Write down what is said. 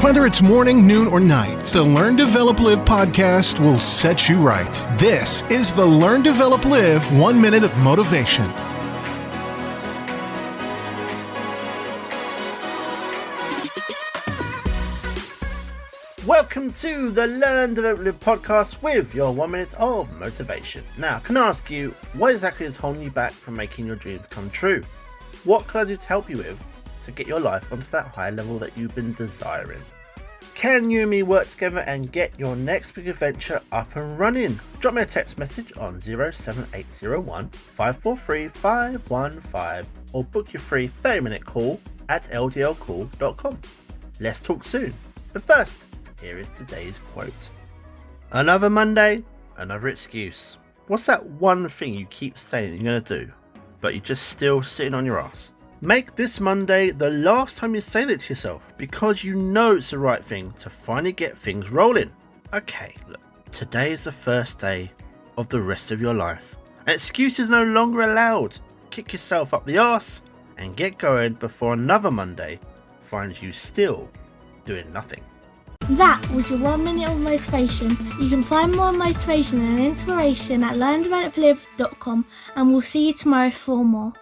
Whether it's morning, noon, or night, the Learn, Develop, Live podcast will set you right. This is the Learn, Develop, Live 1 Minute of Motivation. Welcome to the Learn, Develop, Live podcast with your 1 minute of motivation. Now, can I ask you, what exactly is holding you back from making your dreams come true? What can I do to help you with to get your life onto that high level that you've been desiring? Can you and me work together and get your next big adventure up and running? Drop me a text message on 07801 543 515 or book your free 30-minute call at ldlcall.com. Let's talk soon. But first, here is today's quote. Another Monday, another excuse. What's that one thing you keep saying you're going to do, but you're just still sitting on your ass? Make this Monday the last time you say that to yourself, because you know it's the right thing to finally get things rolling. Okay, look, today is the first day of the rest of your life. An excuse is no longer allowed. Kick yourself up the arse and get going before another Monday finds you still doing nothing. That was your 1 minute of motivation. You can find more motivation and inspiration at learndeveloplive.com, and we'll see you tomorrow for more.